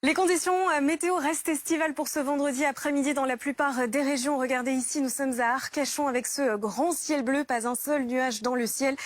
Les conditions météo restent estivales pour ce vendredi après-midi dans la plupart des régions. Regardez ici, nous sommes à Arcachon avec ce grand ciel bleu, pas un seul nuage dans le ciel.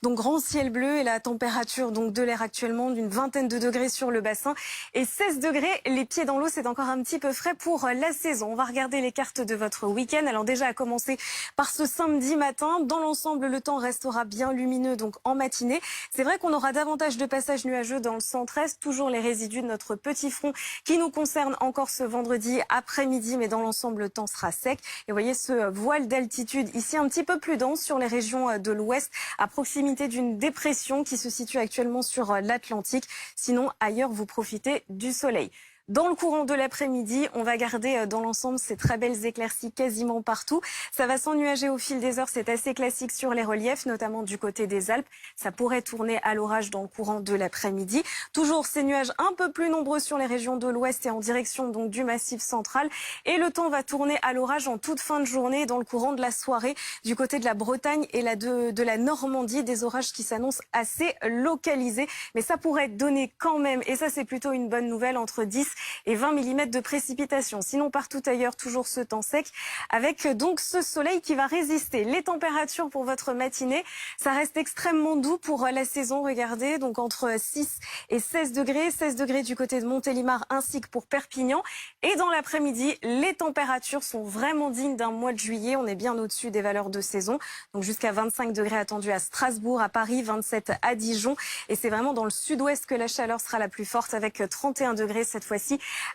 Donc grand ciel bleu et la température donc de l'air actuellement d'une vingtaine de degrés sur le bassin et 16 degrés les pieds dans l'eau. C'est encore un petit peu frais pour la saison. On va regarder les cartes de votre week-end. Alors déjà à commencer par ce samedi matin. Dans l'ensemble, le temps restera bien lumineux donc en matinée. C'est vrai qu'on aura davantage de passages nuageux dans le centre-est, toujours les résidus de notre petit front qui nous concerne encore ce vendredi après-midi, mais dans l'ensemble, le temps sera sec. Et vous voyez ce voile d'altitude ici un petit peu plus dense sur les régions de l'ouest, à proximité d'une dépression qui se situe actuellement sur l'Atlantique. Sinon, ailleurs, vous profitez du soleil. Dans le courant de l'après-midi, on va garder dans l'ensemble ces très belles éclaircies quasiment partout. Ça va s'ennuager au fil des heures, c'est assez classique sur les reliefs, notamment du côté des Alpes. Ça pourrait tourner à l'orage dans le courant de l'après-midi. Toujours ces nuages un peu plus nombreux sur les régions de l'ouest et en direction donc du massif central. Et le temps va tourner à l'orage en toute fin de journée dans le courant de la soirée du côté de la Bretagne et de la Normandie. Des orages qui s'annoncent assez localisés, mais ça pourrait donner quand même, et ça c'est plutôt une bonne nouvelle, entre 10 et 20 mm de précipitations. Sinon, partout ailleurs, toujours ce temps sec avec donc ce soleil qui va résister. Les températures pour votre matinée, ça reste extrêmement doux pour la saison. Regardez, donc entre 6 et 16 degrés. 16 degrés du côté de Montélimar ainsi que pour Perpignan. Et dans l'après-midi, les températures sont vraiment dignes d'un mois de juillet. On est bien au-dessus des valeurs de saison. Donc jusqu'à 25 degrés attendus à Strasbourg, à Paris, 27 à Dijon. Et c'est vraiment dans le sud-ouest que la chaleur sera la plus forte avec 31 degrés cette fois-ci.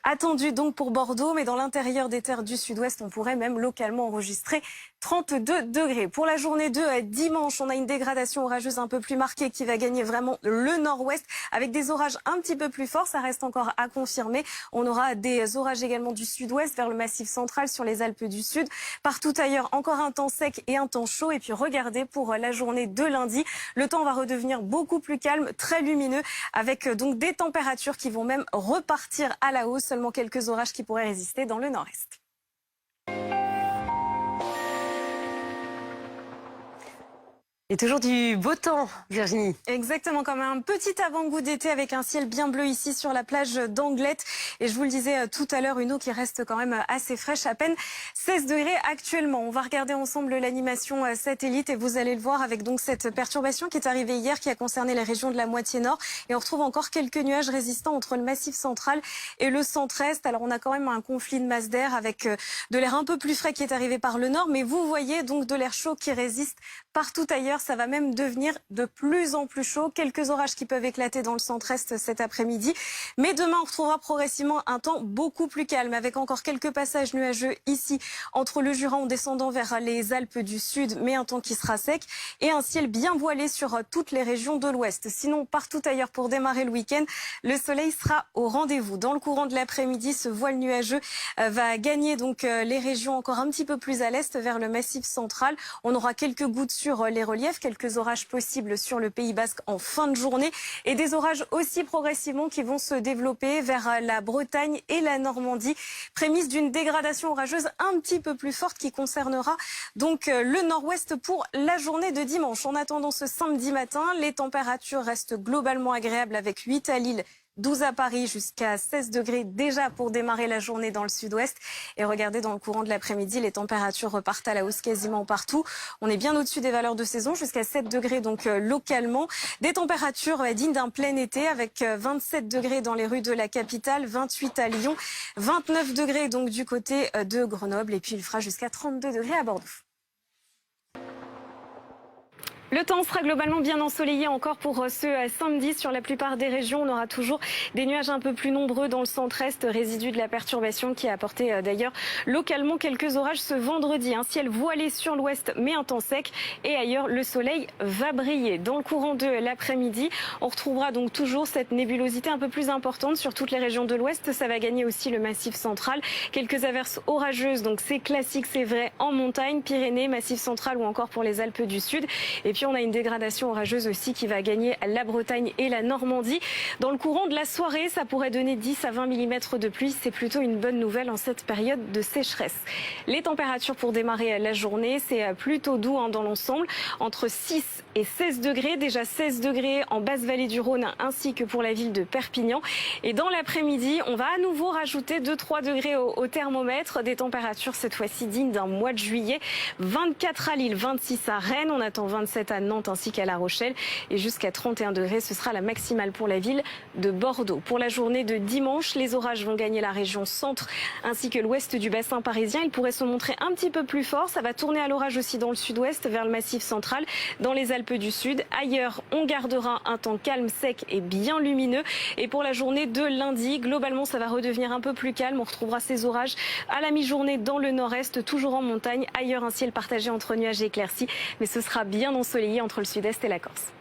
Attendu donc pour Bordeaux, mais dans l'intérieur des terres du sud-ouest, on pourrait même localement enregistrer 32 degrés. Pour la journée de dimanche, on a une dégradation orageuse un peu plus marquée qui va gagner vraiment le nord-ouest avec des orages un petit peu plus forts. Ça reste encore à confirmer. On aura des orages également du sud-ouest vers le massif central sur les Alpes du Sud. Partout ailleurs, encore un temps sec et un temps chaud. Et puis regardez pour la journée de lundi, le temps va redevenir beaucoup plus calme, très lumineux avec donc des températures qui vont même repartir à la hausse. Seulement quelques orages qui pourraient résister dans le nord-est. Et toujours du beau temps, Virginie. Exactement, comme un petit avant-goût d'été avec un ciel bien bleu ici sur la plage d'Anglette. Et je vous le disais tout à l'heure, une eau qui reste quand même assez fraîche, à peine 16 degrés actuellement. On va regarder ensemble l'animation satellite et vous allez le voir avec donc cette perturbation qui est arrivée hier, qui a concerné les régions de la moitié nord. Et on retrouve encore quelques nuages résistants entre le massif central et le centre-est. Alors on a quand même un conflit de masse d'air avec de l'air un peu plus frais qui est arrivé par le nord. Mais vous voyez donc de l'air chaud qui résiste partout ailleurs. Ça va même devenir de plus en plus chaud. Quelques orages qui peuvent éclater dans le centre-est cet après-midi. Mais demain, on retrouvera progressivement un temps beaucoup plus calme avec encore quelques passages nuageux ici entre le Jura en descendant vers les Alpes du Sud, mais un temps qui sera sec et un ciel bien voilé sur toutes les régions de l'Ouest. Sinon, partout ailleurs pour démarrer le week-end, le soleil sera au rendez-vous. Dans le courant de l'après-midi, ce voile nuageux va gagner donc les régions encore un petit peu plus à l'est vers le massif central. On aura quelques gouttes sur les reliefs, quelques orages possibles sur le Pays Basque en fin de journée et des orages aussi progressivement qui vont se développer vers la Bretagne et la Normandie. Prémisse d'une dégradation orageuse un petit peu plus forte qui concernera donc le nord-ouest pour la journée de dimanche. En attendant ce samedi matin, les températures restent globalement agréables avec 8 à Lille, 12 à Paris, jusqu'à 16 degrés déjà pour démarrer la journée dans le sud-ouest. Et regardez, dans le courant de l'après-midi, les températures repartent à la hausse quasiment partout. On est bien au-dessus des valeurs de saison, jusqu'à 7 degrés donc localement. Des températures dignes d'un plein été avec 27 degrés dans les rues de la capitale, 28 à Lyon, 29 degrés donc du côté de Grenoble. Et puis il fera jusqu'à 32 degrés à Bordeaux. Le temps sera globalement bien ensoleillé encore pour ce samedi sur la plupart des régions. On aura toujours des nuages un peu plus nombreux dans le centre-est, résidu de la perturbation qui a apporté d'ailleurs localement quelques orages ce vendredi. Un ciel voilé sur l'ouest mais un temps sec et ailleurs le soleil va briller. Dans le courant de l'après-midi, on retrouvera donc toujours cette nébulosité un peu plus importante sur toutes les régions de l'ouest. Ça va gagner aussi le massif central. Quelques averses orageuses, donc c'est classique, c'est vrai, en montagne, Pyrénées, massif central ou encore pour les Alpes du Sud. Et puis puis on a une dégradation orageuse aussi qui va gagner la Bretagne et la Normandie. Dans le courant de la soirée, ça pourrait donner 10 à 20 mm de pluie. C'est plutôt une bonne nouvelle en cette période de sécheresse. Les températures pour démarrer la journée, c'est plutôt doux dans l'ensemble, entre 6 et 16 degrés. Déjà 16 degrés en basse vallée du Rhône ainsi que pour la ville de Perpignan. Et dans l'après-midi, on va à nouveau rajouter 2-3 degrés au thermomètre. Des températures cette fois-ci dignes d'un mois de juillet. 24 à Lille, 26 à Rennes. On attend 27 à Nantes ainsi qu'à La Rochelle. Et jusqu'à 31 degrés, ce sera la maximale pour la ville de Bordeaux. Pour la journée de dimanche, les orages vont gagner la région centre ainsi que l'ouest du bassin parisien. Ils pourraient se montrer un petit peu plus forts. Ça va tourner à l'orage aussi dans le sud-ouest, vers le massif central, dans les Alpes du Sud. Ailleurs, on gardera un temps calme, sec et bien lumineux. Et pour la journée de lundi, globalement, ça va redevenir un peu plus calme. On retrouvera ces orages à la mi-journée dans le nord-est, toujours en montagne. Ailleurs, un ciel partagé entre nuages et éclaircies. Mais ce sera bien ensoleillé entre le sud-est et la Corse.